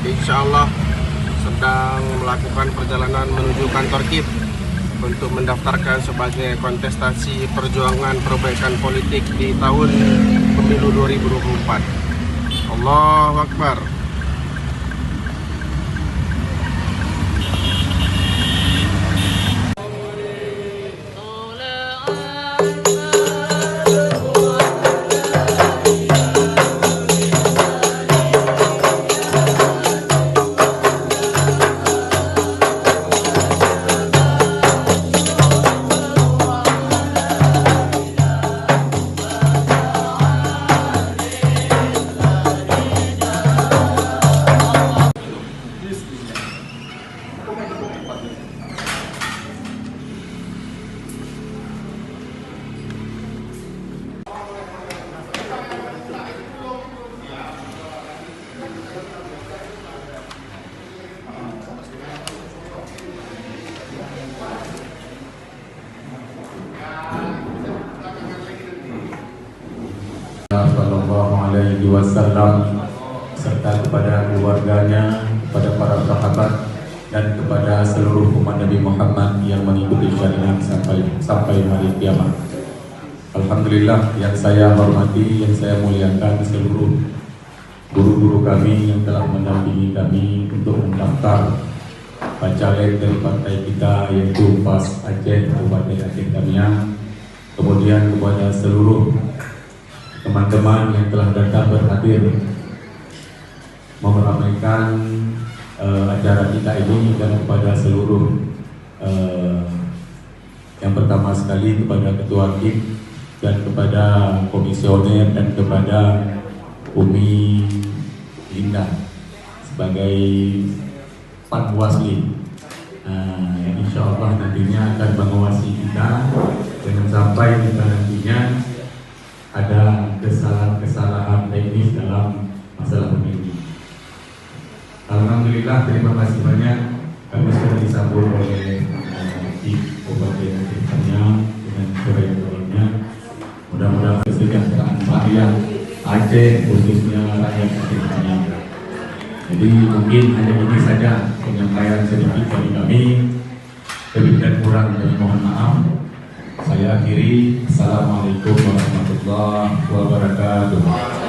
insya Allah sedang melakukan perjalanan menuju kantor KIP untuk mendaftarkan sebagai kontestasi perjuangan perbaikan politik di tahun pemilu 2024. Allahu Akbar. Sallallahu alaihi wasallam serta kepada keluarganya, kepada para sahabat dan kepada seluruh umat Nabi Muhammad yang mengikuti syariat sampai hari kiamat. Alhamdulillah, yang saya hormati, yang saya muliakan seluruh guru-guru kami yang telah mendampingi kami untuk mendaftar bacalek dari partai kita, yaitu PAS Aceh Kabupaten Aceh Tamiang. Kemudian kepada seluruh teman-teman yang telah datang berhadir meramaikan acara kita ini, dan kepada seluruh yang pertama sekali kepada Ketua KIP dan kepada komisioner dan kepada Umi Linda sebagai Panwasli, yang insya Allah nantinya akan mengawasi kita, jangan sampai kita nantinya ada kesalahan teknis dalam masalah pemilu. Alhamdulillah, terima kasih banyak. Kami sudah disambut oleh KIP Kabupaten Aceh Tamiang dengan sebaik-baiknya. Mudah-mudahan kesejahteraan rakyat Aceh, khususnya rakyat Aceh Tamiang. Jadi mungkin hanya ini saja penyampaian sedikit dari kami. Lebih dan kurang kami mohon maaf. Saya akhiri. Assalamualaikum warahmatullahi wabarakatuh.